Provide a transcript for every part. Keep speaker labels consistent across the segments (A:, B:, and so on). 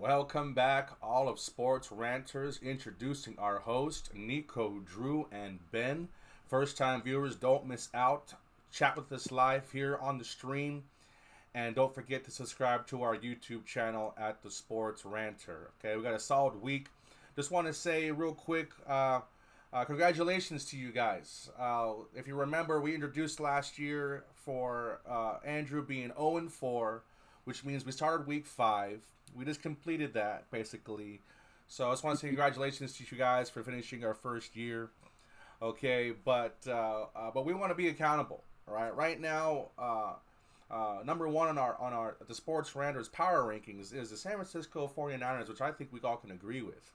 A: Welcome back, all of Sports Ranters. Introducing our host, Nico, Drew, and Ben. First time viewers, don't miss out. Chat with us live here on the stream. And don't forget to subscribe to our YouTube channel at the Sports Ranter. Okay, we got a solid week. Just want to say real quick, congratulations to you guys. If you remember, we introduced last year for Andrew being 0-4, which means we started week 5. We just completed that, basically. So I just want to say congratulations to you guys for finishing our first year. Okay, but we want to be accountable. All right, right now, number one on our the Sports Ranters power rankings is the San Francisco 49ers, which I think we all can agree with.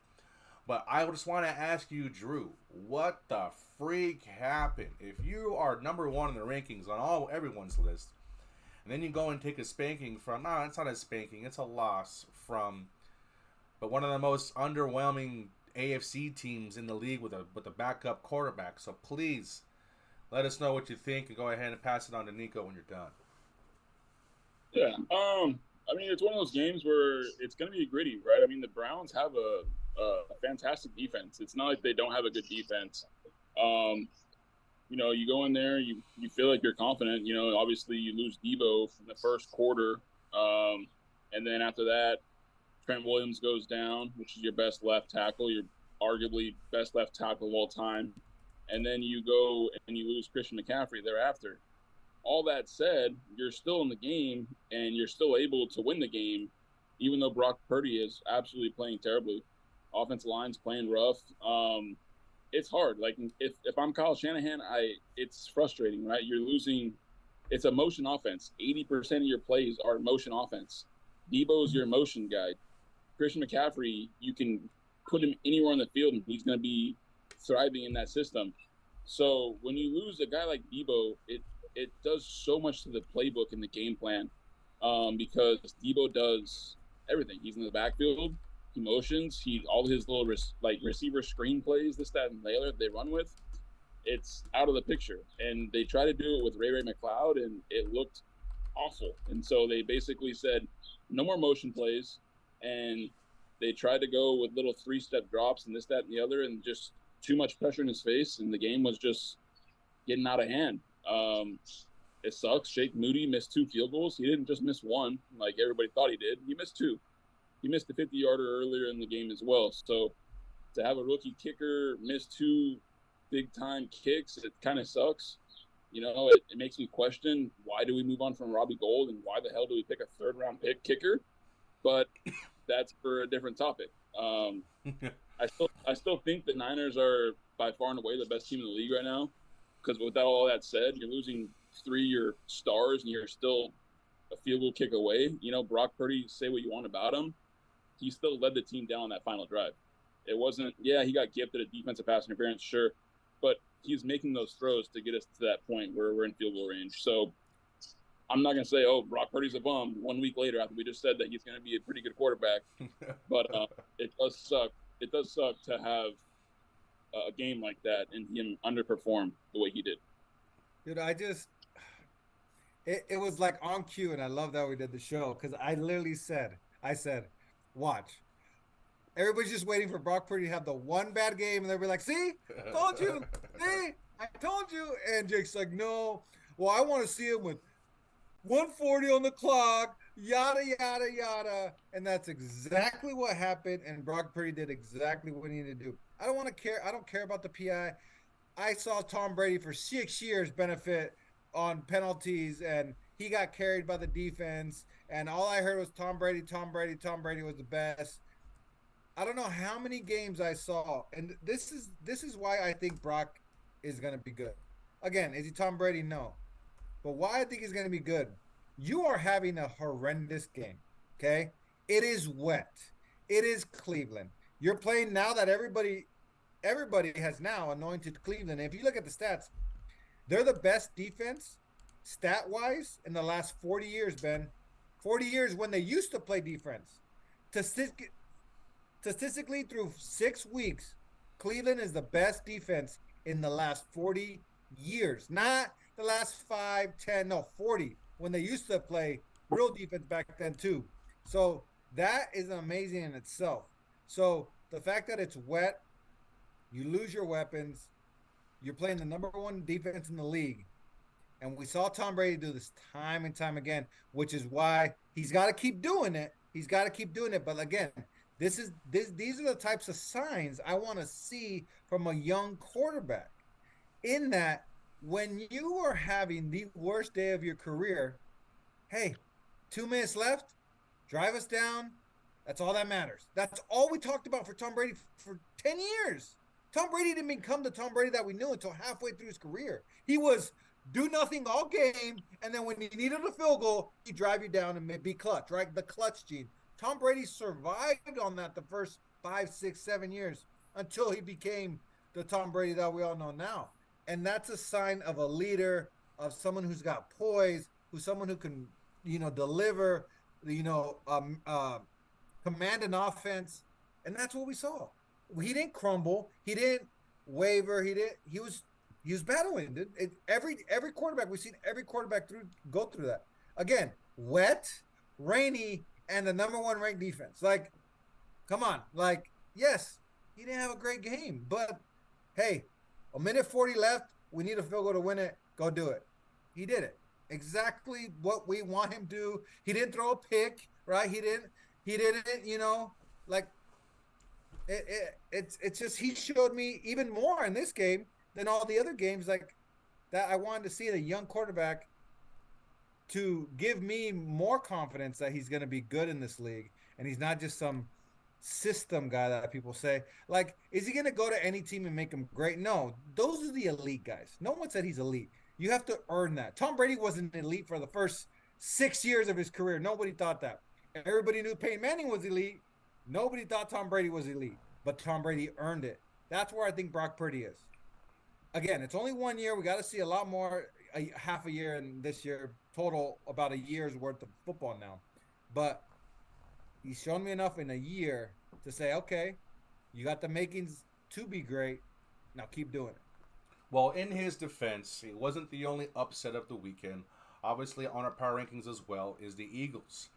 A: But I just want to ask you, Drew, what the freak happened? If you are number one in the rankings on everyone's list, and then you go and take a spanking from, no, it's not a spanking, it's a loss from, but one of the most underwhelming AFC teams in the league with a backup quarterback. So please let us know what you think and go ahead and pass it on to Nico when you're done.
B: Yeah. I mean, it's one of those games where it's going to be gritty, right? I mean, the Browns have a fantastic defense. It's not like they don't have a good defense. You go in there, you feel like you're confident. Obviously you lose Debo in the first quarter. And then after that, Trent Williams goes down, which is your best left tackle, your arguably best left tackle of all time. And then you go and you lose Christian McCaffrey thereafter. All that said, you're still in the game and you're still able to win the game, even though Brock Purdy is absolutely playing terribly. Offensive line's playing rough. It's hard. Like if I'm Kyle Shanahan, it's frustrating, right? You're losing. It's a motion offense. 80% of your plays are motion offense. Debo's your motion guy. Christian McCaffrey, you can put him anywhere on the field and he's going to be thriving in that system. So when you lose a guy like Debo, it does so much to the playbook and the game plan because Debo does everything. He's in the backfield. He motions. All his little receiver screen plays, this, that, and the other they run with. It's out of the picture. And they try to do it with Ray McCloud, and it looked awful. And so they basically said, no more motion plays. And they tried to go with little 3-step drops and this, that, and the other, and just too much pressure in his face. And the game was just getting out of hand. It sucks. Jake Moody missed 2 field goals. He didn't just miss one like everybody thought he did. He missed 2. He missed the 50-yarder earlier in the game as well. So to have a rookie kicker miss 2 big-time kicks, it kind of sucks. It makes me question, why do we move on from Robbie Gould and why the hell do we pick a third-round pick kicker? But that's for a different topic. I still think the Niners are by far and away the best team in the league right now because without all that said, you're losing 3 of your stars and you're still a field goal kick away. Brock Purdy, say what you want about him. He still led the team down that final drive. It wasn't, he got gifted a defensive pass interference, sure, but he's making those throws to get us to that point where we're in field goal range. So I'm not going to say, Brock Purdy's a bum 1 week later after we just said that he's going to be a pretty good quarterback. But it does suck. It does suck to have a game like that and him underperform the way he did.
C: Dude, it was like on cue, and I love that we did the show because I literally said, watch. Everybody's just waiting for Brock Purdy to have the one bad game, and they'll be like, see? Told you. See? I told you. And Jake's like, no. Well, I want to see him with 140 on the clock, yada, yada, yada. And that's exactly what happened, and Brock Purdy did exactly what he needed to do. I don't care about the PI. I saw Tom Brady for 6 years benefit on penalties, and he got carried by the defense, and all I heard was Tom Brady was the best. I don't know how many games I saw, and this is why I think Brock is going to be good. Again, is he Tom Brady? No. But why I think he's going to be good, you are having a horrendous game, okay? It is wet. It is Cleveland. You're playing now that everybody has now anointed Cleveland. And if you look at the stats, they're the best defense stat-wise in the last 40 years, Ben. 40 years when they used to play defense. Statistically, through 6 weeks, Cleveland is the best defense in the last 40 years. Not the last 5, 10, no, 40, when they used to play real defense back then too. So that is amazing in itself. So the fact that it's wet, you lose your weapons, you're playing the number one defense in the league. And we saw Tom Brady do this time and time again, which is why he's got to keep doing it. He's got to keep doing it. But again, these are the types of signs I want to see from a young quarterback. In that, when you are having the worst day of your career, hey, 2 minutes left, drive us down. That's all that matters. That's all we talked about for Tom Brady for 10 years. Tom Brady didn't become the Tom Brady that we knew until halfway through his career. He was do nothing all game, and then when he needed a field goal, he drive you down and be clutch, right? The clutch gene. Tom Brady survived on that the first 5, 6, 7 years until he became the Tom Brady that we all know now. And that's a sign of a leader, of someone who's got poise, who's someone who can, deliver, you know, um, uh, command an offense, and that's what we saw. He didn't crumble. He didn't waver. He didn't. He was battling. Every quarterback we've seen, every quarterback go through that. Again, wet, rainy, and the number one ranked defense. Like, come on. Like, yes, he didn't have a great game, but hey, a minute 40 left. We need a field goal to win it. Go do it. He did it. Exactly what we want him to do. He didn't throw a pick, right? He didn't. He didn't. Like it's just he showed me even more in this game than all the other games. Like that, I wanted to see the young quarterback to give me more confidence that he's going to be good in this league, and he's not just some system guy that people say. Like, is he going to go to any team and make him great? No, those are the elite guys. No one said he's elite. You have to earn that. Tom Brady wasn't elite for the first 6 years of his career. Nobody thought that. Everybody knew Peyton Manning was elite. Nobody thought Tom Brady was elite, but Tom Brady earned it. That's where I think Brock Purdy is. Again, it's only 1 year. We got to see a lot more, half a year and this year, total about a year's worth of football now. But he's shown me enough in a year to say, okay, you got the makings to be great. Now keep doing it.
A: Well, in his defense, he wasn't the only upset of the weekend. Obviously, on our power rankings as well is the Eagles.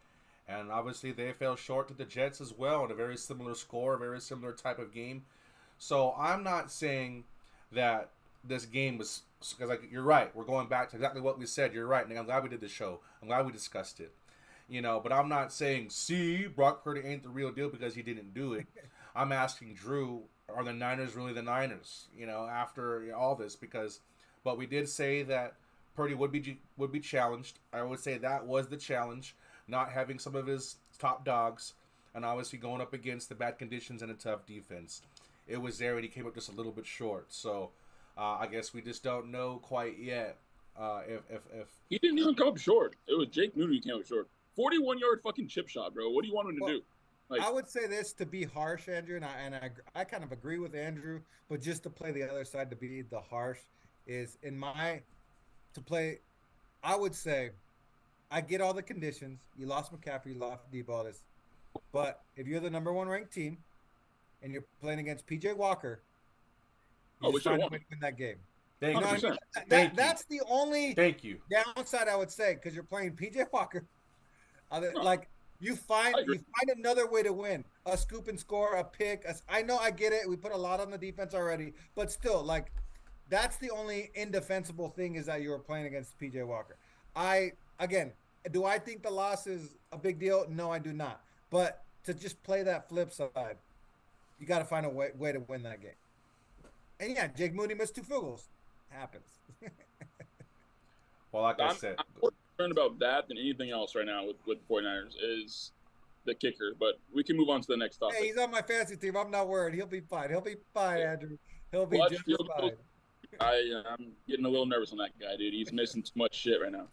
A: And obviously, they fell short to the Jets as well in a very similar score, a very similar type of game. So I'm not saying that this game was, because like you're right. We're going back to exactly what we said. You're right, Nick. I'm glad we did the show. I'm glad we discussed it. But I'm not saying, see, Brock Purdy ain't the real deal because he didn't do it. I'm asking Drew, are the Niners really the Niners? After all this, but we did say that Purdy would be challenged. I would say that was the challenge, not having some of his top dogs, and obviously going up against the bad conditions and a tough defense. It was there, and he came up just a little bit short. So I guess we just don't know quite yet if
B: he didn't even come up short. It was Jake Moody who came up short. 41-yard fucking chip shot, bro. What do you want him to do?
C: Like, I would say this to be harsh, Andrew, and I kind of agree with Andrew, but just to play the other side, to be the harsh, is I would say, I get all the conditions. You lost McCaffrey, you lost Debo, this, but if you're the number one ranked team and you're playing against PJ Walker,
B: we should win
C: that game.
A: Thank you.
C: I mean? That's the only downside I would say, because you're playing PJ Walker. Like you find another way to win, a scoop and score, a pick. I know, I get it. We put a lot on the defense already, but still, like that's the only indefensible thing, is that you were playing against PJ Walker. Do I think the loss is a big deal? No, I do not. But to just play that flip side, you got to find a way to win that game. And yeah, Jake Moody missed 2 field goals. Happens.
A: Well, like I said,
B: I'm more concerned about that than anything else right now with 49ers is the kicker. But we can move on to the next topic.
C: Hey, he's on my fantasy team. I'm not worried. He'll be fine. Andrew. He'll be just fine.
B: I'm getting a little nervous on that guy, dude. He's missing too much shit right now.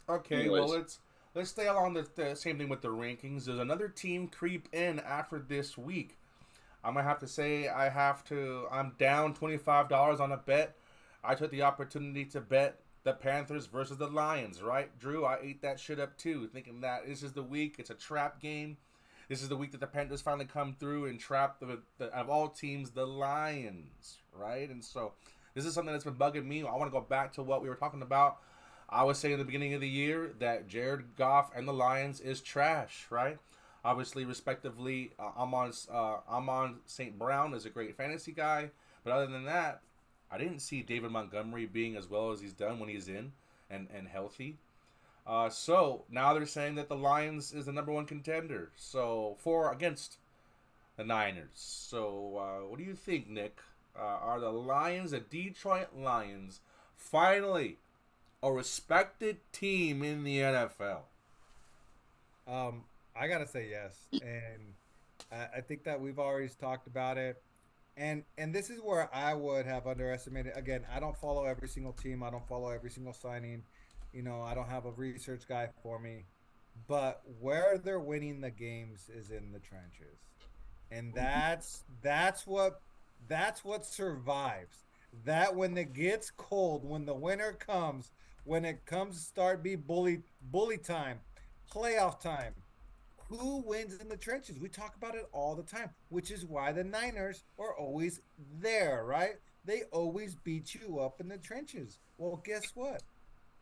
A: Okay, anyways. Well, let's stay along the same thing with the rankings. There's another team creep in after this week. I'm gonna have to say I'm down $25 on a bet. I took the opportunity to bet the Panthers versus the Lions, right, Drew? I ate that shit up too, thinking that this is the week. It's a trap game. This is the week that the Panthers finally come through and trap of all teams, the Lions, right? And so this is something that's been bugging me. I want to go back to what we were talking about. I was saying at the beginning of the year that Jared Goff and the Lions is trash, right? Obviously, respectively, Amon St. Brown is a great fantasy guy, but other than that, I didn't see David Montgomery being as well as he's done when he's in and healthy. So now they're saying that the Lions is the number one contender. So for against the Niners. So what do you think, Nick? Are the Lions, the Detroit Lions, finally a respected team in the NFL?
C: I gotta say yes, and I think that we've always talked about it, and this is where I would have underestimated. Again, I don't follow every single team. I don't follow every single signing. I don't have a research guy for me, but where they're winning the games is in the trenches, and that's what survives. That when it gets cold, when the winter comes, when it comes to start be bully time, playoff time, who wins in the trenches? We talk about it all the time, which is why the Niners are always there, right? They always beat you up in the trenches. Well, guess what?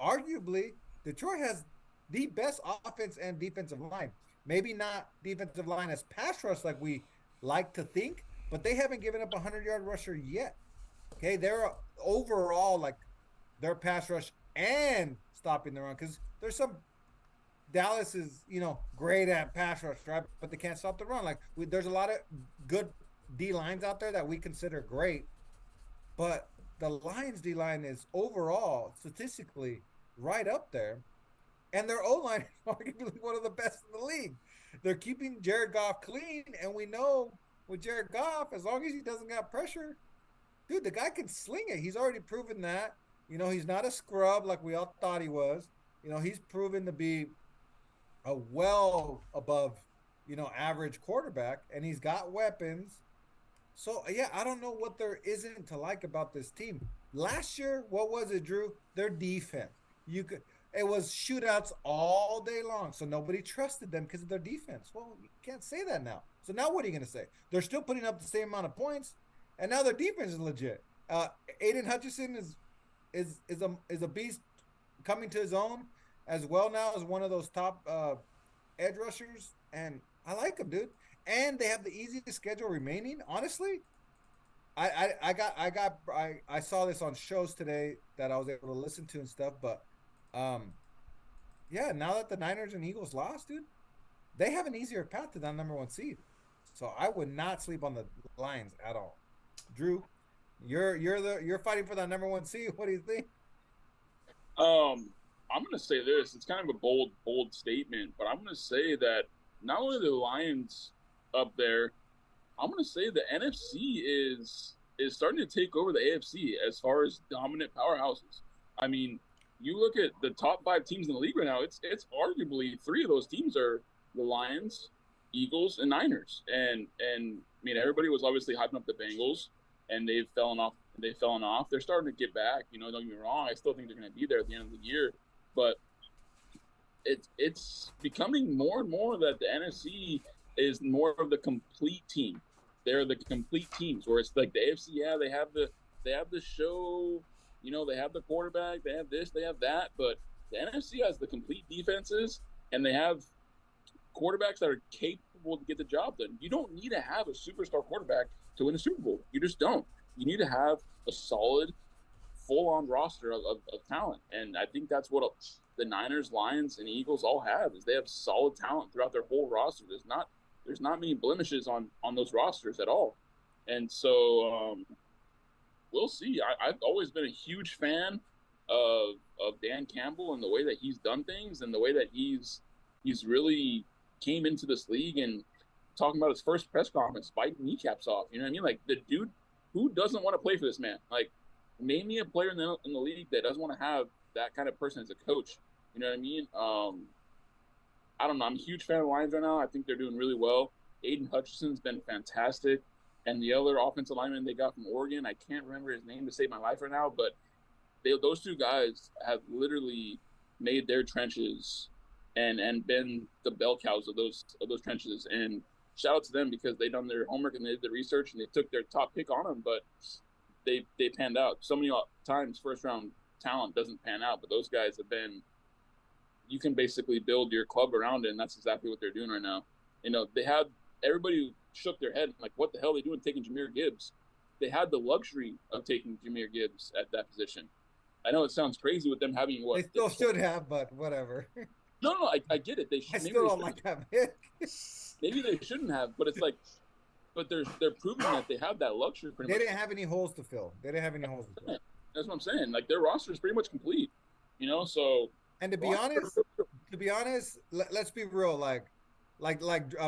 C: Arguably, Detroit has the best offense and defensive line. Maybe not defensive line as pass rush like we like to think, but they haven't given up a 100-yard rusher yet. Okay, they're overall like their pass rush and stopping the run because there's some Dallas is great at pass rush, right? But they can't stop the run. Like there's a lot of good D lines out there that we consider great, but the Lions D line is overall statistically right up there, and their O line is arguably one of the best in the league. They're keeping Jared Goff clean, and we know with Jared Goff, as long as he doesn't got pressure, dude, the guy can sling it. He's already proven that. He's not a scrub like we all thought he was. He's proven to be a well above, average quarterback, and he's got weapons. So yeah, I don't know what there isn't to like about this team. Last year, what was it, Drew? Their defense. It was shootouts all day long, so nobody trusted them because of their defense. Well, you can't say that now. So now what are you going to say? They're still putting up the same amount of points, and now their defense is legit. Aiden Hutchinson is a beast coming to his own as well now as one of those top edge rushers, and I like him, dude. And they have the easiest schedule remaining. Honestly, I saw this on shows today that I was able to listen to and stuff, but yeah, now that the Niners and Eagles lost, dude, they have an easier path to that number one seed. So I would not sleep on the Lions at all. Drew, you're fighting for that number one seed. What do you think?
B: I'm going to say this. It's kind of a bold statement, but I'm going to say that not only the Lions up there, I'm going to say the NFC is starting to take over the AFC as far as dominant powerhouses. I mean, you look at the top 5 teams in the league right now, it's arguably 3 of those teams are the Lions, Eagles, and Niners. And I mean, everybody was obviously hyping up the Bengals, and they've fallen off. They're starting to get back. Don't get me wrong. I still think they're going to be there at the end of the year. But it's becoming more and more that the NFC is more of the complete team. They're the complete teams, where it's like the AFC, yeah, they have the show, they have the quarterback, they have this, they have that, but the NFC has the complete defenses, and they have quarterbacks that are capable to get the job done. You don't need to have a superstar quarterback to win a Super Bowl. You just don't. You need to have a solid, full-on roster of talent, and I think that's what the Niners, Lions, and Eagles all have, is they have solid talent throughout their whole roster. There's not many blemishes on those rosters at all. And so we'll see. I've always been a huge fan of Dan Campbell and the way that he's done things and the way that he's really came into this league and talking about his first press conference, biting kneecaps off. You know what I mean? Like, the dude, who doesn't want to play for this man? Like, name me a player in the league that doesn't want to have that kind of person as a coach. You know what I mean? I don't know. I'm a huge fan of the Lions right now. I think they're doing really well. Aiden Hutchinson's been fantastic. And the other offensive lineman they got from Oregon, I can't remember his name to save my life right now, but those 2 guys have literally made their trenches and been the bell cows of those trenches. And shout out to them because they done their homework and they did the research and they took their top pick on them, but they panned out. So many times first round talent doesn't pan out, but those guys have been, you can basically build your club around it, and that's exactly what they're doing right now. They had everybody shook their head like, what the hell are they doing taking Jahmyr Gibbs? They had the luxury of taking Jahmyr Gibbs at that position. I know it sounds crazy with them having what
C: They still should have, but whatever.
B: No, I get it.
C: I still don't like that pick.
B: Maybe they shouldn't have, but it's like, but they're proving that they have that luxury.
C: They didn't have any holes to fill.
B: That's what I'm saying. Like their roster is pretty much complete, So
C: and to be honest, let's be real. Like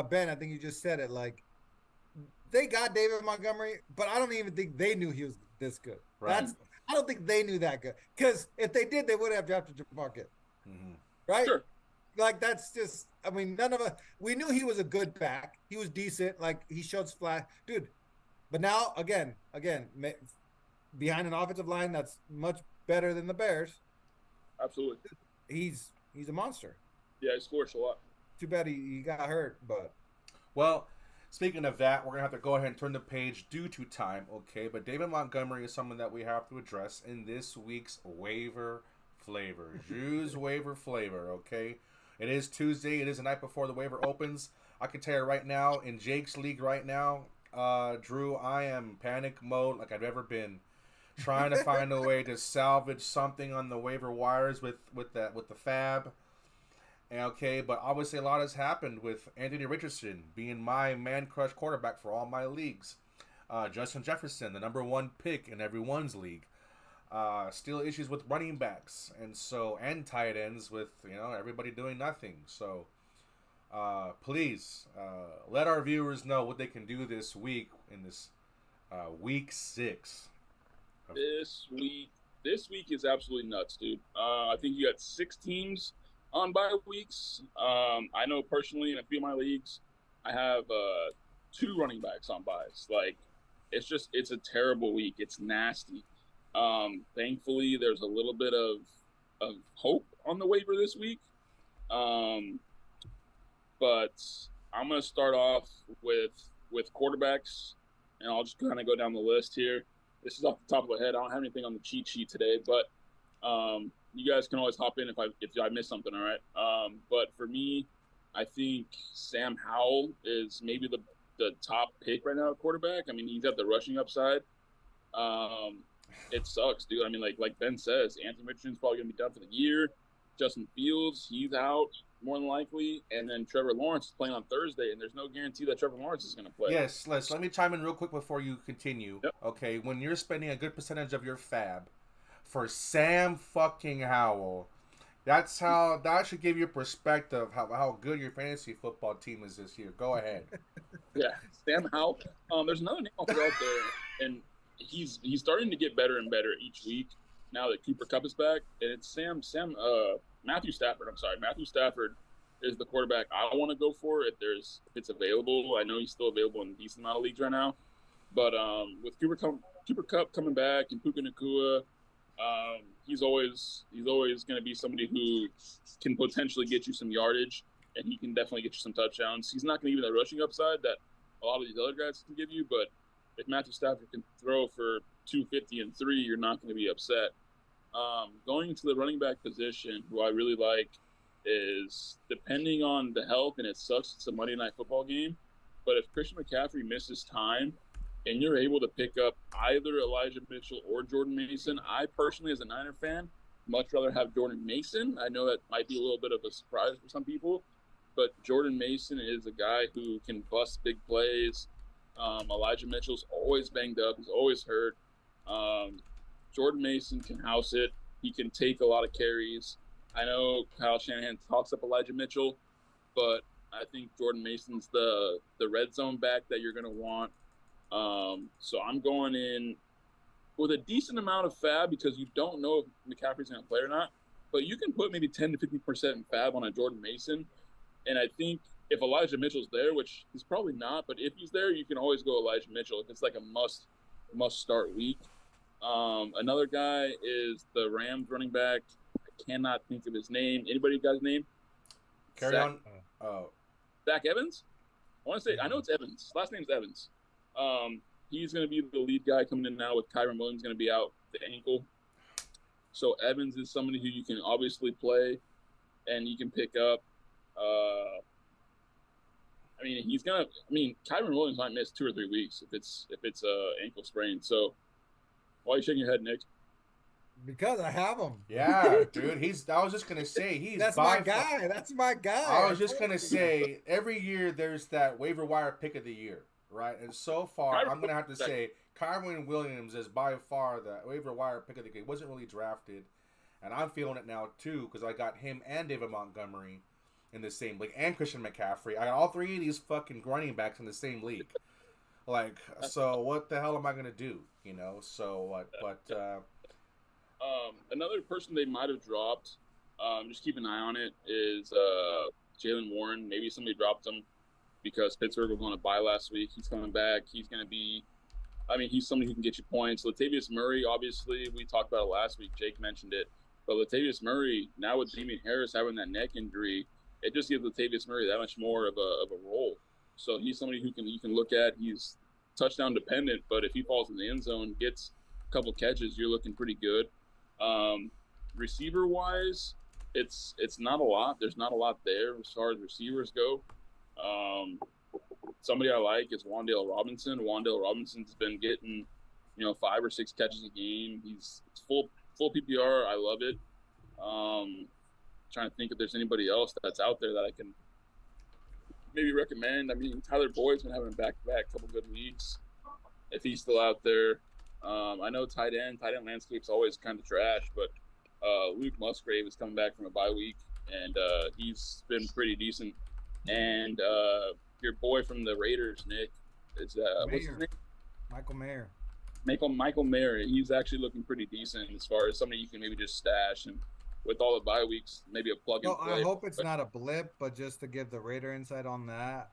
C: Ben, I think you just said it. Like they got David Montgomery, but I don't even think they knew he was this good. Right. I don't think they knew that good. Because if they did, they would have drafted Ja'Marr Gibbs. Mm-hmm. Right? Sure. Like that's just. I mean, none of us. We knew he was a good back. He was decent. Like he showed splash, dude. But now, again, behind an offensive line that's much better than the Bears.
B: Absolutely.
C: He's a monster.
B: Yeah, he's flourished a lot.
C: Too bad he got hurt, but.
A: Well, speaking of that, we're going to have to go ahead and turn the page due to time, okay? But David Montgomery is someone that we have to address in this week's waiver flavor. Drew's waiver flavor, okay? It is Tuesday. It is the night before the waiver opens. I can tell you right now, in Jake's league right now, Drew, I am panic mode like I've ever been. Trying to find a way to salvage something on the waiver wires with the fab. Okay, but obviously a lot has happened with Anthony Richardson being my man crush quarterback for all my leagues. Justin Jefferson, the number one pick in everyone's league. Still issues with running backs and tight ends with everybody doing nothing. So please let our viewers know what they can do this week in this week 6.
B: This week is absolutely nuts, dude. I think you got 6 teams on bye weeks. I know personally in a few of my leagues, I have 2 running backs on byes. Like, it's a terrible week. It's nasty. Thankfully, there's a little bit of hope on the waiver this week. But I'm going to start off with quarterbacks, and I'll just kind of go down the list here. This is off the top of my head. I don't have anything on the cheat sheet today, but you guys can always hop in if I miss something, all right? But for me, I think Sam Howell is maybe the top pick right now at quarterback. I mean, he's got the rushing upside. It sucks, dude. I mean, like Ben says, Anthony Richardson's probably going to be done for the year. Justin Fields, he's out more than likely. And then Trevor Lawrence is playing on Thursday, and there's no guarantee that Trevor Lawrence is going to play.
A: Yes, let me chime in real quick before you continue.
B: Yep.
A: Okay, when you're spending a good percentage of your fab for Sam fucking Howell, that should give you a perspective how good your fantasy football team is this year. Go ahead.
B: Yeah, Sam Howell. There's another name I'll throw out there, and he's starting to get better and better each week now that Cooper Kupp is back, and it's Matthew Stafford. I'm sorry, Matthew Stafford is the quarterback I want to go for if it's available. I know he's still available in a decent amount of leagues right now, but with Cooper Kupp coming back and Puka Nacua, he's always going to be somebody who can potentially get you some yardage, and he can definitely get you some touchdowns. He's not going to give you the rushing upside that a lot of these other guys can give you, but if Matthew Stafford can throw for 250 and 3, you're not going to be upset. Going to the running back position, who I really like, is depending on the health, and it sucks, it's a Monday Night Football game, but if Christian McCaffrey misses time and you're able to pick up either Elijah Mitchell or Jordan Mason, I personally, as a Niner fan, much rather have Jordan Mason. I know that might be a little bit of a surprise for some people, but Jordan Mason is a guy who can bust big plays. Elijah Mitchell's always banged up. He's always hurt. Jordan Mason can house it. He can take a lot of carries. I know Kyle Shanahan talks up Elijah Mitchell, but I think Jordan Mason's the red zone back that you're going to want. So I'm going in with a decent amount of fab because you don't know if McCaffrey's going to play or not, but you can put maybe 10 to 50% in fab on a Jordan Mason. And I think if Elijah Mitchell's there, which he's probably not, but if he's there, you can always go Elijah Mitchell if it's like a must start week. Another guy is the Rams running back. I cannot think of his name. Anybody got his name?
A: Carry on.
B: Zach Evans? I know it's Evans. Last name's Evans. He's going to be the lead guy coming in now with Kyron Williams going to be out the ankle. So Evans is somebody who you can obviously play and you can pick up. I mean, he's gonna. I mean, Kyron Williams might miss 2 or 3 weeks if it's a ankle sprain. So why are you shaking your head, Nick?
C: Because I have him.
A: Yeah, dude. I was just gonna say he's
C: That's my
A: by far.
C: guy. That's my guy.
A: I
C: I
A: was just
C: told
A: gonna
C: you.
A: say every year there's that waiver wire pick of the year, right? And so far,
B: Kyron
A: I'm gonna have to
B: Williams,
A: say Kyron Williams is by far the waiver wire pick of the year. He wasn't really drafted, and I'm feeling it now too because I got him and David Montgomery in the same league, and Christian McCaffrey. I got all three of these fucking running backs in the same league. Like, so what the hell am I gonna do? You know? So what? But
B: another person they might have dropped. Just keep an eye on it. Is Jalen Warren? Maybe somebody dropped him because Pittsburgh was on a bye last week. He's coming back. He's going to be. I mean, he's somebody who can get you points. Latavius Murray, obviously, we talked about it last week. Jake mentioned it, but Latavius Murray now with Damian Harris having that neck injury, it just gives Latavius Murray that much more of a role. So he's somebody who you can look at. He's touchdown dependent, but if he falls in the end zone, gets a couple catches, you're looking pretty good. Receiver wise, it's not a lot. There's not a lot there as far as receivers go. Somebody I like is Wan'Dale Robinson. Wan'Dale Robinson's been getting, 5 or 6 catches a game. It's full PPR. I love it. Trying to think if there's anybody else that's out there that I can maybe recommend. I mean, Tyler Boyd's been having a back-to-back couple good weeks. If he's still out there, I know tight end landscape's always kind of trash, but Luke Musgrave is coming back from a bye week, and he's been pretty decent. And your boy from the Raiders, Nick, is what's his name?
C: Michael Mayer.
B: Michael Mayer. He's actually looking pretty decent as far as somebody you can maybe just stash, and with all the bye weeks, maybe a plug and play.
C: I hope it's not a blip, but just to give the Raider insight on that,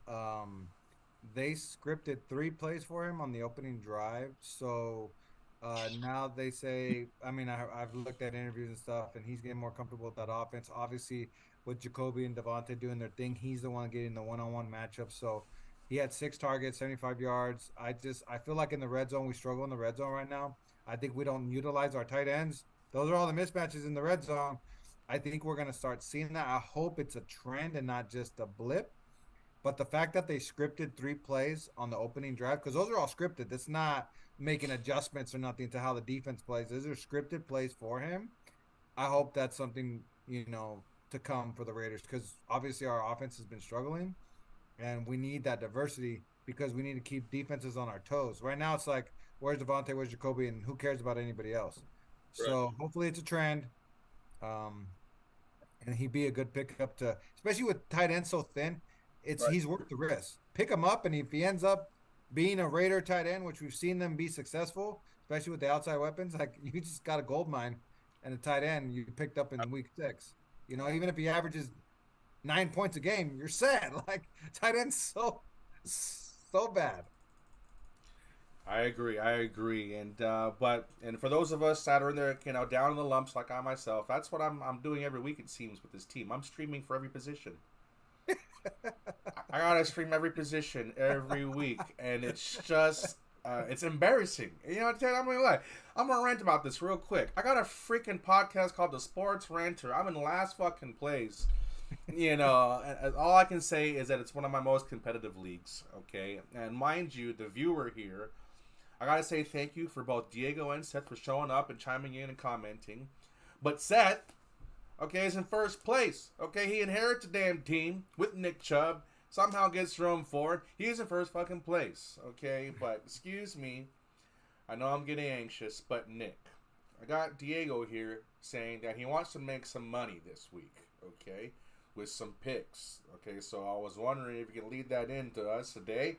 C: they scripted 3 plays for him on the opening drive. So now they say, I mean, I've looked at interviews and stuff, and he's getting more comfortable with that offense. Obviously, with Jacoby and Devontae doing their thing, he's the one getting the one-on-one matchup. So he had 6 targets, 75 yards. I feel like in the red zone, we struggle in the red zone right now. I think we don't utilize our tight ends. Those are all the mismatches in the red zone. I think we're going to start seeing that. I hope it's a trend and not just a blip. But the fact that they scripted 3 plays on the opening drive, because those are all scripted. It's not making adjustments or nothing to how the defense plays. Those are scripted plays for him. I hope that's something, to come for the Raiders, because obviously our offense has been struggling, and we need that diversity because we need to keep defenses on our toes. Right now it's like, where's Devontae, where's Jacoby, and who cares about anybody else? Right. So hopefully it's a trend. And he'd be a good pickup to, especially with tight ends so thin. He's worth the risk. Pick him up, and if he ends up being a Raider tight end, which we've seen them be successful, especially with the outside weapons, like you just got a gold mine and a tight end you picked up in week 6. Even if he averages 9 points a game, you're set. Like tight end's so bad.
A: I agree, and for those of us that are in there, down in the lumps like I myself, that's what I'm doing every week. It seems with this team, I'm streaming for every position. I gotta stream every position every week, and it's just it's embarrassing. I'm gonna lie. I'm gonna rant about this real quick. I got a freaking podcast called the SportsRanter. I'm in the last fucking place. And all I can say is that it's one of my most competitive leagues. Okay, and mind you, the viewer here, I gotta say thank you for both Diego and Seth for showing up and chiming in and commenting. But Seth, okay, is in first place. Okay, he inherits the damn team with Nick Chubb. Somehow gets thrown forward. He's in first fucking place. Okay, but excuse me. I know I'm getting anxious, but Nick, I got Diego here saying that he wants to make some money this week. Okay, with some picks. Okay, so I was wondering if you can lead that in to us today.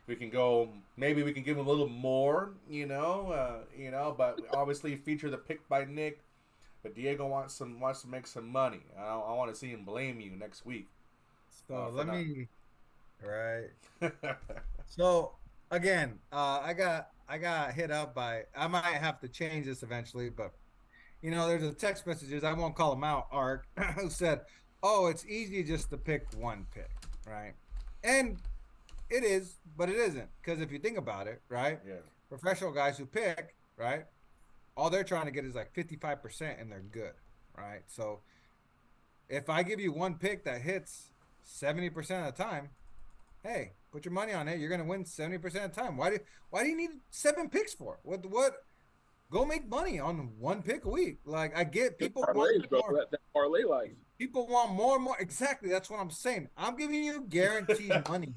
A: We can go. Maybe we can give him a little more. But obviously feature the pick by Nick. But Diego wants to make some money. I want to see him blame you next week.
C: So right. So again, I got hit up by. I might have to change this eventually, but there's a text messages. I won't call him out. Art who said, "Oh, it's easy just to pick one pick, right?" And it is, but it isn't, because if you think about it, right?
A: Yeah.
C: Professional guys who pick, right? All they're trying to get is like 55%, and they're good, right? So if I give you one pick that hits 70% of the time, hey, put your money on it. You're gonna win 70% of the time. Why do you need 7 picks for? What? Go make money on 1 pick a week. Like I get
B: Good
C: people want
B: parlays, bro.
C: more.
B: That parlay life.
C: People want more and more. Exactly. That's what I'm saying. I'm giving you guaranteed money,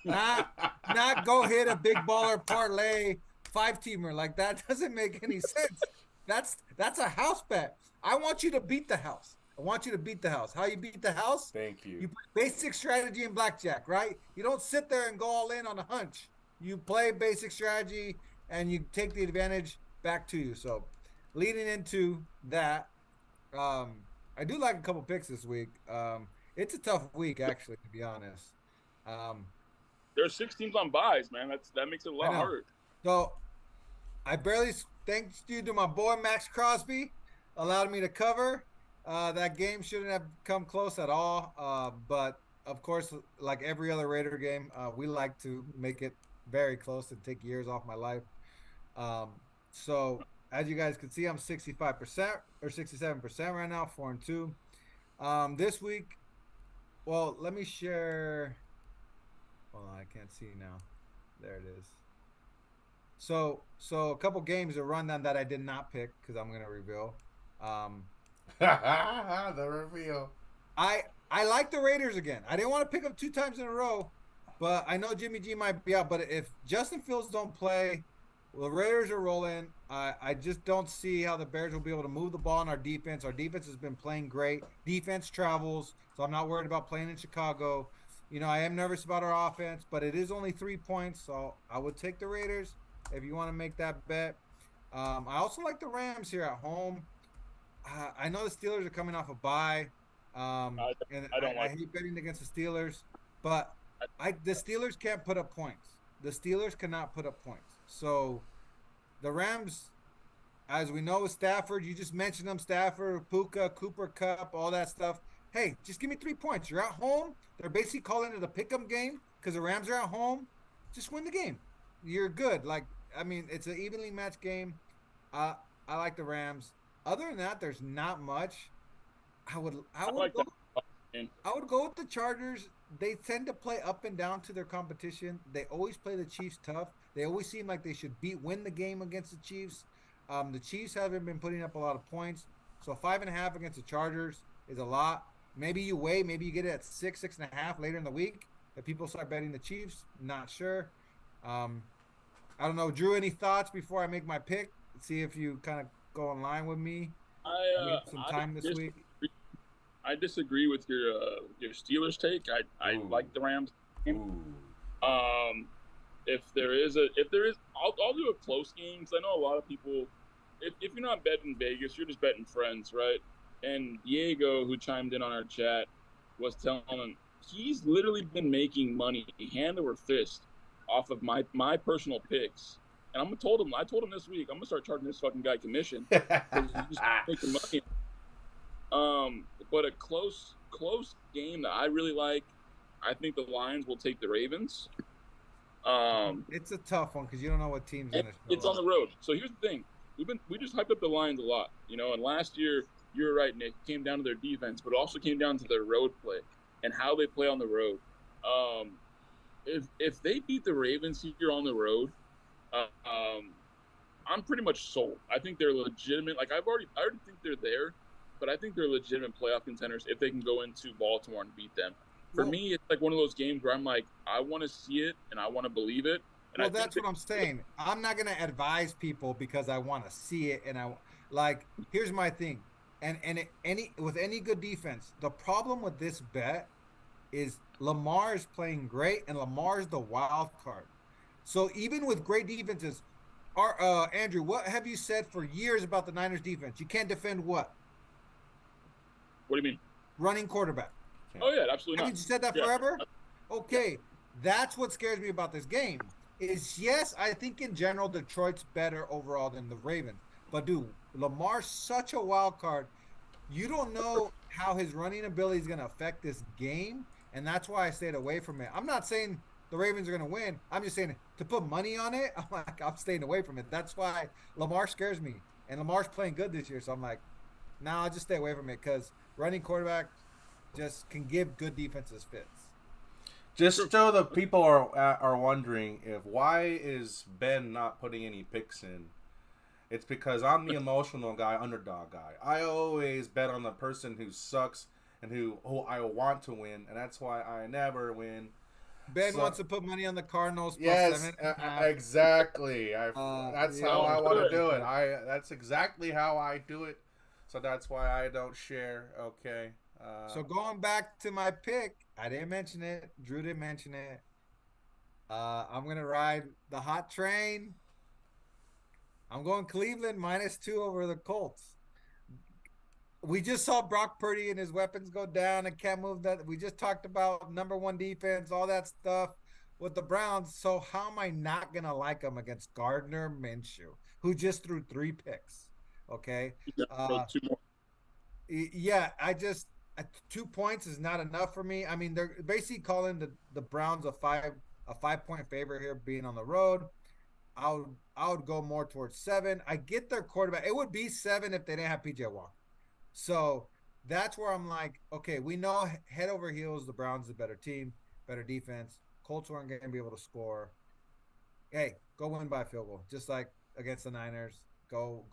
C: not not go hit a big baller parlay 5-teamer. Like that doesn't make any sense. That's a house bet. I want you to beat the house. I want you to beat the house. How you beat the house?
A: Thank you.
C: You play basic strategy in blackjack, right? You don't sit there and go all in on a hunch. You play basic strategy and you take the advantage back to you. So, leading into that, um, I do like a couple picks this week. It's a tough week actually, to be honest. Um,
B: There's 6 teams on buys, man. That makes it a
C: I
B: lot
C: know.
B: harder.
C: So I barely thanks you to my boy Max Crosby, allowed me to cover. That game shouldn't have come close at all. But of course, like every other Raider game, we like to make it very close and take years off my life. Um, so as you guys can see, I'm 65% or 67% right now, 4-2. This week, well, let me share. Hold on, I can't see now. There it is. So a couple games to run down that I did not pick because I'm gonna reveal. Um,
A: The reveal.
C: I like the Raiders again. I didn't want to pick them 2 times in a row, but I know Jimmy G might be out. But if Justin Fields don't play, well, the Raiders are rolling. I just don't see how the Bears will be able to move the ball in our defense. Our defense has been playing great. Defense travels, so I'm not worried about playing in Chicago. I am nervous about our offense, but it is only 3 points, so I would take the Raiders if you want to make that bet. I also like the Rams here at home. I know the Steelers are coming off a bye,
B: I,
C: and
B: I don't
C: I
B: like.
C: hate betting against the Steelers, but the Steelers can't put up points. The Steelers cannot put up points. So the Rams, as we know, Stafford. You just mentioned them, Stafford, Puka, Cooper Cup, all that stuff. Hey, just give me 3 points. You're at home. They're basically calling it a pick'em game because the Rams are at home. Just win the game. You're good. Like I mean, it's an evenly matched game. Uh, I like the Rams. Other than that, there's not much. I would I
B: I
C: would
B: like
C: go
B: that. Man.
C: I would go with the Chargers. They tend to play up and down to their competition. They always play the Chiefs tough. They always seem like they should win the game against the Chiefs. The Chiefs haven't been putting up a lot of points, so 5.5 against the Chargers is a lot. Maybe you wait. Maybe you get it at 6.5 later in the week. If people start betting the Chiefs, not sure. Um, I don't know, Drew. Any thoughts before I make my pick? See if you kind of go in line with me. You have some
B: I
C: time this
B: disagree.
C: week.
B: I disagree with your Steelers take. I
A: Ooh.
B: like the Rams.
A: Ooh.
B: Um, I'll do a close game because I know a lot of people. If you're not betting Vegas, you're just betting friends, right? And Diego, who chimed in on our chat, was telling him he's literally been making money hand over fist off of my personal picks. And I told him this week, I'm gonna start charging this fucking guy commission because he's just making money. But a close game that I really like. I think the Lions will take the Ravens.
C: It's a tough one because you don't know what team's gonna show
B: It's
C: up.
B: on the road. So here's the thing: we just hyped up the Lions a lot, And last year, you're right, Nick. It came down to their defense, but it also came down to their road play and how they play on the road. If they beat the Ravens here on the road, I'm pretty much sold. I think they're legitimate. Like I already think they're there, but I think they're legitimate playoff contenders if they can go into Baltimore and beat them. For
C: Well,
B: me, it's like one of those games where I'm like, I want to see it and I want to believe it. And
C: well,
B: I think
C: that's what I'm saying. I'm not gonna advise people because I want to see it, and I like. Here's my thing, and any good defense, the problem with this bet is Lamar is playing great, and Lamar's the wild card. So even with great defenses, Andrew, what have you said for years about the Niners defense? You can't defend what?
B: what do you mean?
C: Running quarterback.
B: Oh yeah, absolutely
C: Haven't
B: not.
C: you said that
B: Yeah.
C: forever? Okay, that's what scares me about this game. Is yes, I think in general Detroit's better overall than the Ravens. But dude, Lamar's such a wild card. You don't know how his running ability is going to affect this game, and that's why I stayed away from it. I'm not saying the Ravens are going to win. I'm just saying to put money on it, I'm staying away from it. That's why Lamar scares me, and Lamar's playing good this year. So I'm like, nah, I'll just stay away from it because running quarterback just can give good defenses fits.
A: Just so the people are wondering if why is Ben not putting any picks in. It's because I'm the emotional guy, underdog guy. I always bet on the person who sucks and who I want to win, and that's why I never win.
C: Ben
A: So
C: wants to put money on the Cardinals plus
A: yes,
C: 7.5.
A: exactly. That's how
B: Sounds
A: I want to
B: good.
A: do it. That's exactly how I do it. So that's why I don't share. Okay.
C: So going back to my pick, I didn't mention it. Drew didn't mention it. I'm gonna ride the hot train. I'm going Cleveland -2 over the Colts. We just saw Brock Purdy and his weapons go down and can't move that. We just talked about number one defense, all that stuff with the Browns. So how am I not gonna like them against Gardner Minshew, who just threw 3 picks? Okay.
B: Throw two more.
C: Yeah, I just 2 points is not enough for me. I mean, they're basically calling the Browns a 5 point favorite here, being on the road. I would go more towards 7. I get their quarterback. It would be 7 if they didn't have PJ Walker. So that's where I'm like, okay, we know head over heels the Browns is a better team, better defense. Colts aren't going to be able to score. Hey, go win by a field goal, just like against the Niners. Go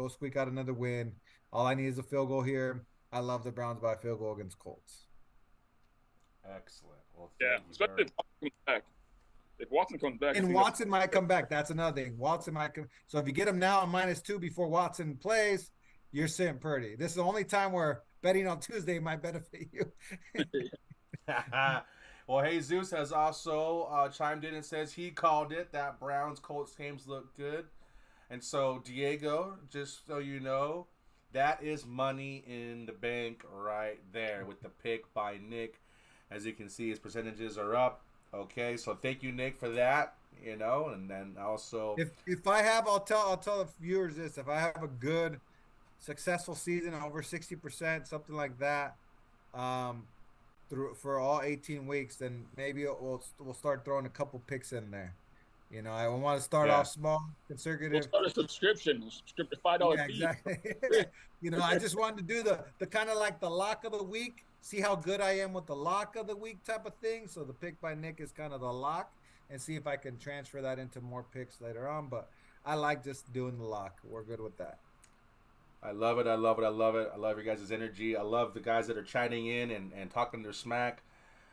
C: squeak out another win. All I need is a field goal here. I love the Browns by a field goal against Colts.
A: Excellent. Well,
B: Yeah,
A: thank you
B: especially
A: very.
B: if Watson comes back. If Watson comes back, I
C: And
B: think
C: Watson might come back. That's another thing. Watson might come. So if you get him now on -2 before Watson plays, you're sitting pretty. This is the only time where betting on Tuesday might benefit you.
A: Well, Jesus has also chimed in and says he called it. That Browns Colts games look good. And so, Diego, just so you know, that is money in the bank right there with the pick by Nick. As you can see, his percentages are up. Okay, so thank you, Nick, for that. You know, and then also,
C: If I have, I'll tell the viewers this. If I have a good, successful season, over 60%, something like that, um, through for all 18 weeks, then maybe we'll start throwing a couple picks in there. I want to start
A: yeah,
C: off small,
B: we'll
C: conservative.
B: start a subscription. Subscription $5
C: Yeah,
B: fee.
C: exactly. I just wanted to do the kind of like the lock of the week, see how good I am with the lock of the week type of thing. So the pick by Nick is kind of the lock, and see if I can transfer that into more picks later on. But I like just doing the lock. We're good with that.
A: I love it. I love it. I love it. I love your guys' energy. I love the guys that are chiming in and talking their smack.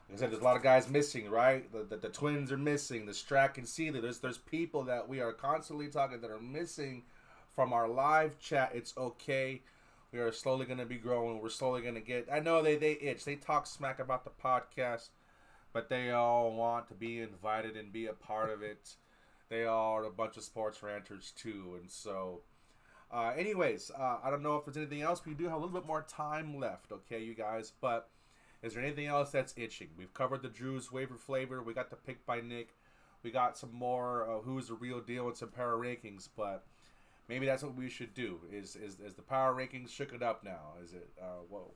A: Like I said, there's a lot of guys missing, right? The twins are missing. The Strack and Sealy. There's people that we are constantly talking that are missing from our live chat. It's okay. We are slowly going to be growing. We're slowly going to get. I know they itch. They talk smack about the podcast, but they all want to be invited and be a part of it. They all are a bunch of sports ranters too, and so. Anyways, I don't know if there's anything else. We do have a little bit more time left, okay, you guys. But is there anything else that's itching? We've covered the Drew's waiver flavor. We got the pick by Nick. We got some more who's the real deal and some power rankings. But maybe that's what we should do. Is the power rankings shook it up now? Is it? Whoa.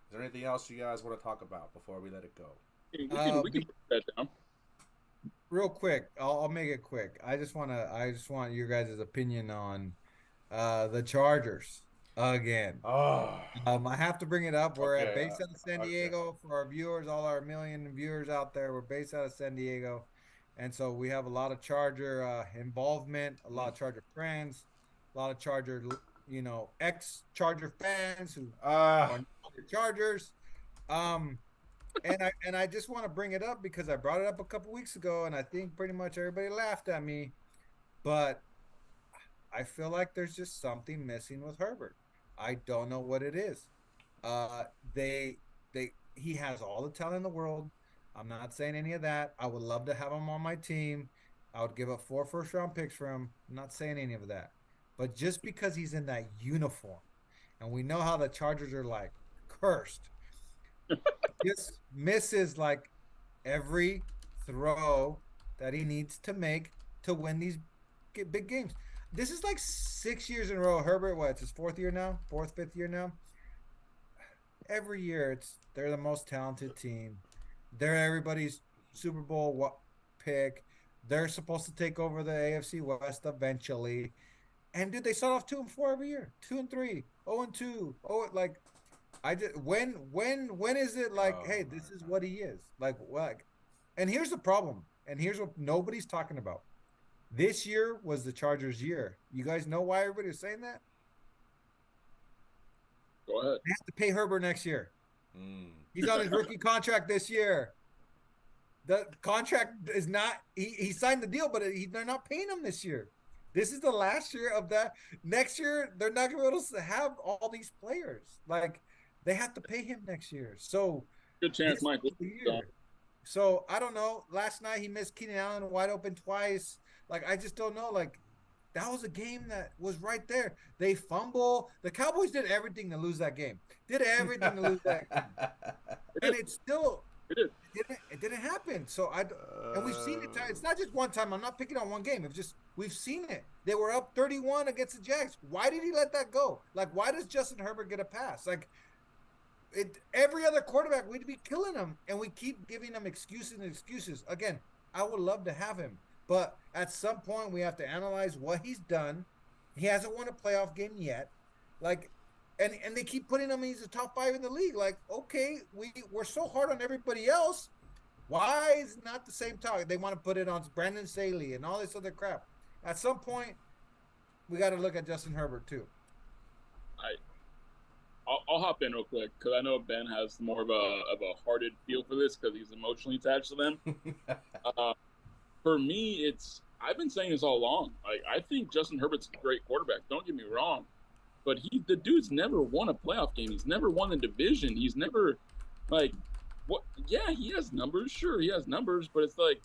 A: Is there anything else you guys want to talk about before we let it go?
B: We can put that down.
C: Real quick, I'll make it quick. I just want your guys' opinion on the Chargers again.
A: Oh,
C: I have to bring it up. We're
A: okay.
C: based out of San Diego for our viewers, all our million viewers out there. We're based out of San Diego, and so we have a lot of Charger involvement, a lot of Charger friends, a lot of Charger, ex-Charger fans who are Chargers. And I just want to bring it up because I brought it up a couple weeks ago, and I think pretty much everybody laughed at me, but I feel like there's just something missing with Herbert. I don't know what it is. Uh, they he has all the talent in the world. I'm not saying any of that. I would love to have him on my team. I would give up 4 first-round picks for him. I'm not saying any of that. But just because he's in that uniform, and we know how the Chargers are like cursed, just misses like every throw that he needs to make to win these big games. This is like 6 years in a row. Herbert, what? It's his 4th year now, 4th, 5th year now. Every year, they're the most talented team. They're everybody's Super Bowl pick. They're supposed to take over the AFC West eventually. And dude, they start off 2-4 every year, 2-3, 0-2. Oh, like I just when is it like,
A: Oh
C: hey,
A: my
C: this is
A: God.
C: what he is like? What? And here's the problem. And here's what nobody's talking about. This year was the Chargers' year. You guys know why everybody was saying that?
B: Go ahead.
C: They have to pay Herbert next year.
A: Mm.
C: He's on his rookie contract this year. The contract is not, he signed the deal, but they're not paying him this year. This is the last year of that. Next year, they're not going to be able to have all these players. Like, they have to pay him next year. So,
B: Good chance,
C: this is
B: Michael.
C: the year. So, I don't know. Last night, he missed Keenan Allen wide open twice. Like, I just don't know. Like, that was a game that was right there. They fumble. The Cowboys did everything to lose that game. Did everything to lose that game. And it's still it didn't happen. So and we've seen it. It's not just one time. I'm not picking on one game. It's just we've seen it. They were up 31 against the Jags. Why did he let that go? Like, why does Justin Herbert get a pass? Like, every other quarterback, we'd be killing him, and we keep giving him excuses and excuses. Again, I would love to have him, but at some point we have to analyze what he's done. He hasn't won a playoff game yet. Like, and they keep putting him, he's the top 5 in the league. Like, okay, we're so hard on everybody else. Why is it not the same talk? They want to put it on Brandon Staley and all this other crap. At some point, we got to look at Justin Herbert too.
B: I'll hop in real quick because I know Ben has more of a hearted feel for this because he's emotionally attached to them. For me, I've been saying this all along. Like, I think Justin Herbert's a great quarterback. Don't get me wrong, but the dude's never won a playoff game. He's never won the division. He's never like what? Yeah, he has numbers. Sure, he has numbers, but it's like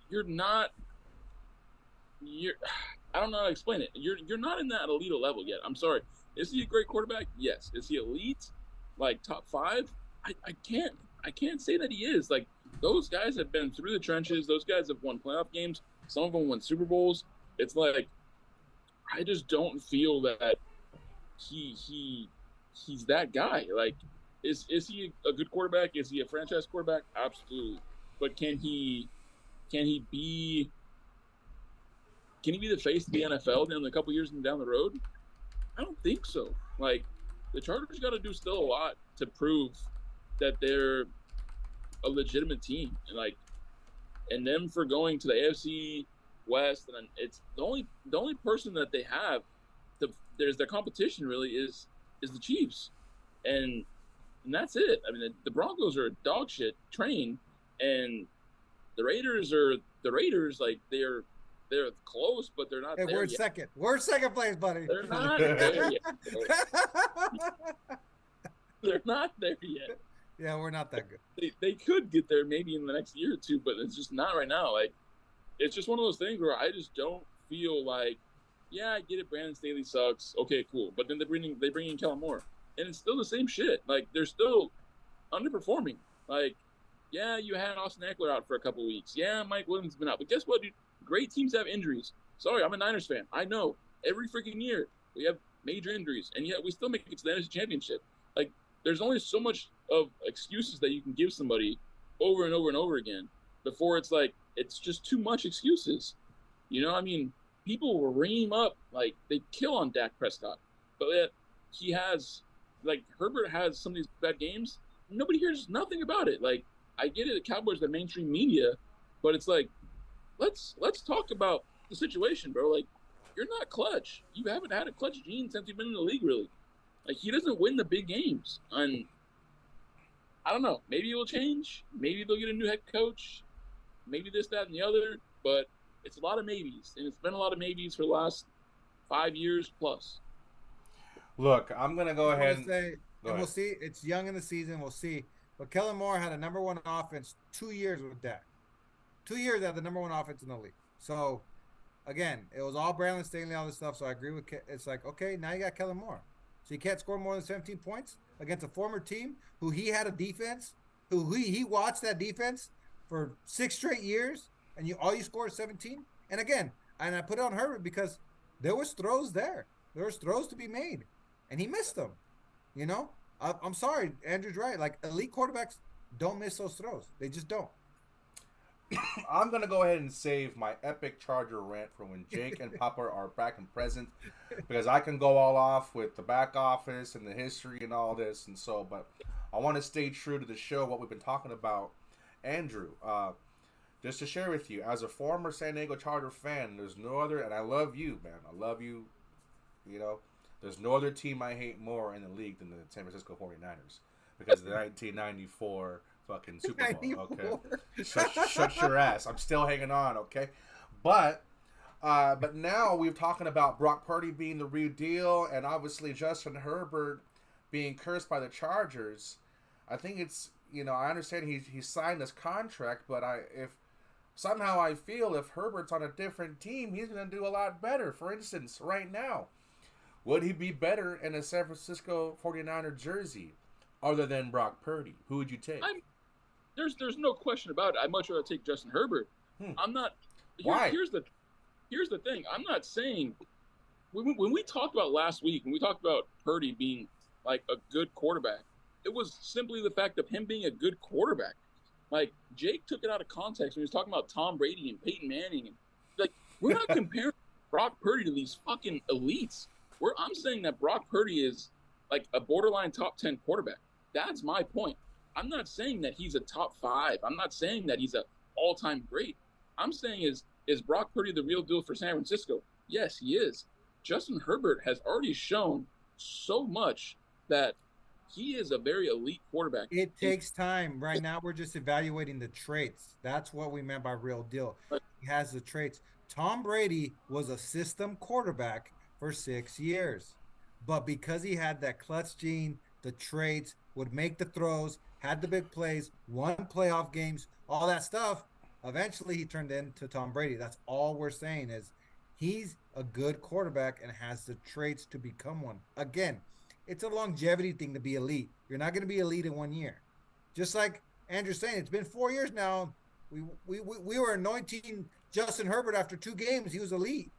B: you're not. I don't know how to explain it. You're not in that elite level yet. I'm sorry. Is he a great quarterback? Yes. Is he elite? Like top 5? I can't say that he is. Like, those guys have been through the trenches. Those guys have won playoff games. Some of them won Super Bowls. It's like I just don't feel that he's that guy. Like, is he a good quarterback? Is he a franchise quarterback? Absolutely. But can he be the face of the NFL in a couple years down the road? I don't think so. Like, the Chargers got to do still a lot to prove that they're a legitimate team, and them for going to the AFC West, and it's the only person that they have. There's their competition really is the Chiefs, and that's it. I mean, the Broncos are a dog shit train, and the Raiders are the Raiders. Like, they're close, but they're not.
C: Hey,
B: there
C: we're
B: yet.
C: second. We're second place, buddy.
B: They're not there yet. They're not there yet.
C: Yeah, we're not that good.
B: They could get there maybe in the next year or two, but it's just not right now. Like, it's just one of those things where I just don't feel like, yeah, I get it. Brandon Staley sucks. Okay, cool. But then they bring in Kellen Moore, and it's still the same shit. Like, they're still underperforming. Like, yeah, you had Austin Eckler out for a couple weeks. Yeah, Mike Williams has been out. But guess what, dude? Great teams have injuries. Sorry, I'm a Niners fan. I know. Every freaking year we have major injuries, and yet we still make it to the NFC Championship. Like, there's only so much of excuses that you can give somebody over and over and over again before it's like it's just too much excuses. You know, I mean, people will ring him up like they kill on Dak Prescott, but yet he has, like, Herbert has some of these bad games. Nobody hears nothing about it. Like, I get it, the Cowboys, the mainstream media, but it's like, let's talk about the situation, bro. Like, you're not clutch. You haven't had a clutch gene since you've been in the league, really. Like, he doesn't win the big games. And I don't know. Maybe it will change. Maybe they'll get a new head coach. Maybe this, that, and the other. But it's a lot of maybes. And it's been a lot of maybes for the last 5 years plus.
A: Look, I'm going to go ahead
C: and we'll see. It's young in the season. We'll see. But Kellen Moore had a number 1 offense 2 years with Dak. 2 years out of the number 1 offense in the league. So, again, it was all Brandon Staley, all this stuff. So I agree with it's like, okay, now you got Kellen Moore. So you can't score more than 17 points against a former team who he had a defense, who he watched that defense for 6 straight years, and all you scored 17. And again, and I put it on Herbert because there was throws there. There was throws to be made, and he missed them. You know, I'm sorry, Andrew's right. Like, elite quarterbacks don't miss those throws. They just don't.
A: I'm going to go ahead and save my epic Charger rant for when Jake and Papa are back and present, because I can go all off with the back office and the history and all this. And so, but I want to stay true to the show, what we've been talking about. Andrew, just to share with you, as a former San Diego Charger fan, there's no other, and I love you, man. I love you, you know. There's no other team I hate more in the league than the San Francisco 49ers because of the 1994 fucking Super Bowl, okay? Shut your ass. I'm still hanging on, okay? But now we're talking about Brock Purdy being the real deal and obviously Justin Herbert being cursed by the Chargers. I think it's, I understand he signed this contract, but if somehow I feel if Herbert's on a different team, he's going to do a lot better. For instance, right now, would he be better in a San Francisco 49er jersey other than Brock Purdy? Who would you take?
B: There's no question about it. I'd much rather take Justin Herbert. I'm not.
A: Why?
B: Here's the thing. I'm not saying when we talked about last week, when we talked about Purdy being like a good quarterback, it was simply the fact of him being a good quarterback. Like, Jake took it out of context when he was talking about Tom Brady and Peyton Manning. And, like, we're not comparing Brock Purdy to these fucking elites. I'm saying that Brock Purdy is like a borderline top 10 quarterback. That's my point. I'm not saying that he's a top 5. I'm not saying that he's an all-time great. I'm saying is Brock Purdy the real deal for San Francisco? Yes, he is. Justin Herbert has already shown so much that he is a very elite quarterback.
C: It takes time. Right now, we're just evaluating the traits. That's what we meant by real deal. He has the traits. Tom Brady was a system quarterback for 6 years. But because he had that clutch gene, the traits, would make the throws, had the big plays, won playoff games, all that stuff, eventually he turned into Tom Brady. That's all we're saying is he's a good quarterback and has the traits to become one. Again, it's a longevity thing to be elite. You're not going to be elite in 1 year. Just like Andrew's saying, it's been 4 years now. We were anointing Justin Herbert after 2 games. He was elite.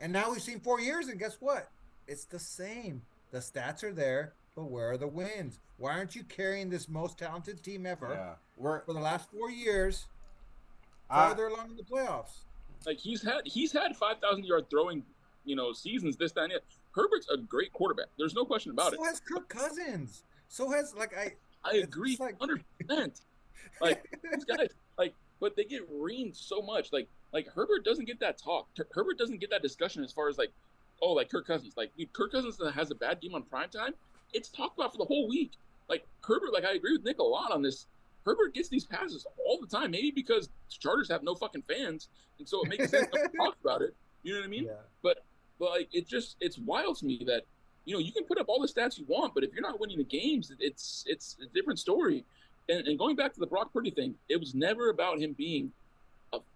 C: And now we've seen 4 years, and guess what? It's the same. The stats are there, but where are the wins? Why aren't you carrying this most talented team ever for the last 4 years farther along in the playoffs?
B: Like, he's had 5,000-yard throwing, seasons, this, that, and it. Herbert's a great quarterback. There's no question about it.
C: So has Kirk Cousins. So has,
B: I agree 100%. Like, these guys, but they get reamed so much. Like Herbert doesn't get that talk. Herbert doesn't get that discussion as far as Kirk Cousins. Like, Kirk Cousins has a bad game on primetime, it's talked about for the whole week. Like, Herbert, I agree with Nick a lot on this. Herbert gets these passes all the time, maybe because Chargers have no fucking fans, and so it makes sense to talk about it. You know what I mean?
C: Yeah.
B: But it's wild to me that, you can put up all the stats you want, but if you're not winning the games, it's a different story. And going back to the Brock Purdy thing, it was never about him being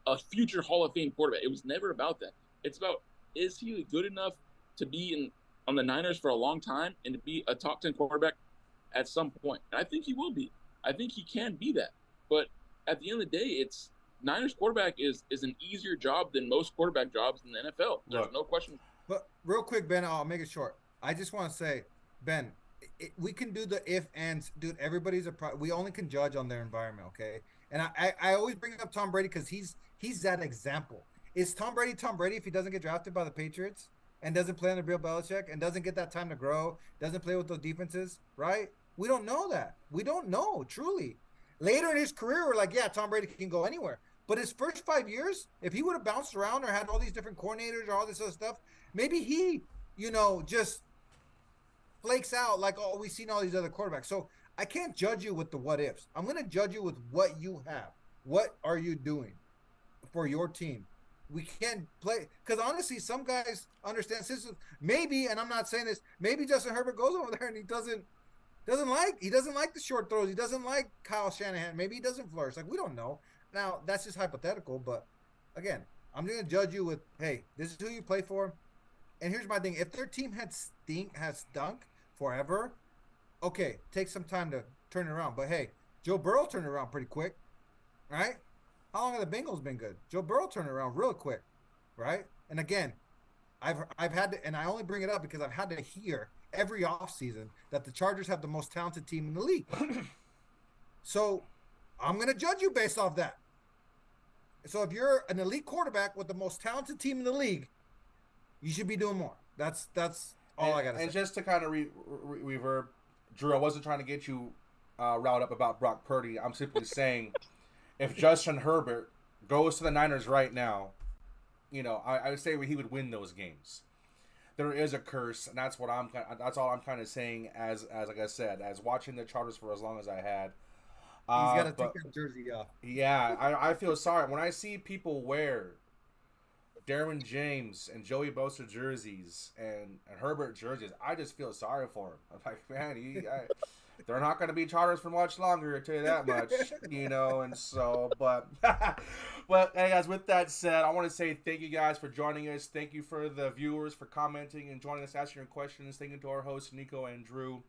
B: a future Hall of Fame quarterback. It was never about that. It's about, is he good enough to be on the Niners for a long time and to be a top 10 quarterback at some point? And I think he will be. I think he can be that. But at the end of the day, it's Niners quarterback is an easier job than most quarterback jobs in the NFL. There's no question.
C: But real quick, Ben, I'll make it short. I just want to say, Ben, we can do the if ands. Dude, everybody's we only can judge on their environment, okay? And I always bring up Tom Brady because he's that example. Is Tom Brady if he doesn't get drafted by the Patriots and doesn't play under Bill Belichick and doesn't get that time to grow, doesn't play with those defenses, right? We don't know that. We don't know, truly. Later in his career, we're like, yeah, Tom Brady can go anywhere. But his first 5 years, if he would have bounced around or had all these different coordinators or all this other stuff, maybe he, just flakes out like, oh, we've seen all these other quarterbacks. So I can't judge you with the what ifs. I'm going to judge you with what you have. What are you doing for your team? We can't play because honestly, some guys understand systems. Maybe, and I'm not saying this, maybe Justin Herbert goes over there and he doesn't like the short throws. He doesn't like Kyle Shanahan. Maybe he doesn't flourish. Like, we don't know. Now, that's just hypothetical, but again, I'm going to judge you with, hey, this is who you play for. And here's my thing. If their team has stunk forever, okay, take some time to turn it around. But hey, Joe Burrow turned it around pretty quick, right? How long have the Bengals been good? Joe Burrow turned it around real quick, right? And again, I've had to, and I only bring it up because I've had to hear every offseason that the Chargers have the most talented team in the league. So I'm going to judge you based off that. So if you're an elite quarterback with the most talented team in the league, you should be doing more. That's all I got to say.
A: And just to kind of reverb, Drew, I wasn't trying to get you riled up about Brock Purdy. I'm simply saying if Justin Herbert goes to the Niners right now, I would say he would win those games. There is a curse, and that's all I'm kind of saying. As like I said, as watching the Chargers for as long as I had,
C: He's got to take that jersey off.
A: Yeah, I feel sorry when I see people wear Derwin James and Joey Bosa jerseys and Herbert jerseys. I just feel sorry for him. I'm like, man, they're not going to be Chargers for much longer, I tell you that much, and so, but hey guys, with that said, I want to say thank you guys for joining us. Thank you for the viewers for commenting and joining us, asking your questions. Thank you to our hosts, Nico and Drew.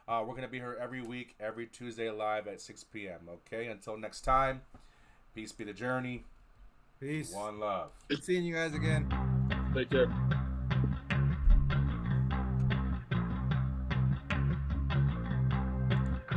A: We're going to be here every week, every Tuesday live at 6 p.m. Okay, until next time, peace be the journey.
C: Peace.
A: One love.
C: Good seeing you guys again.
B: Take care.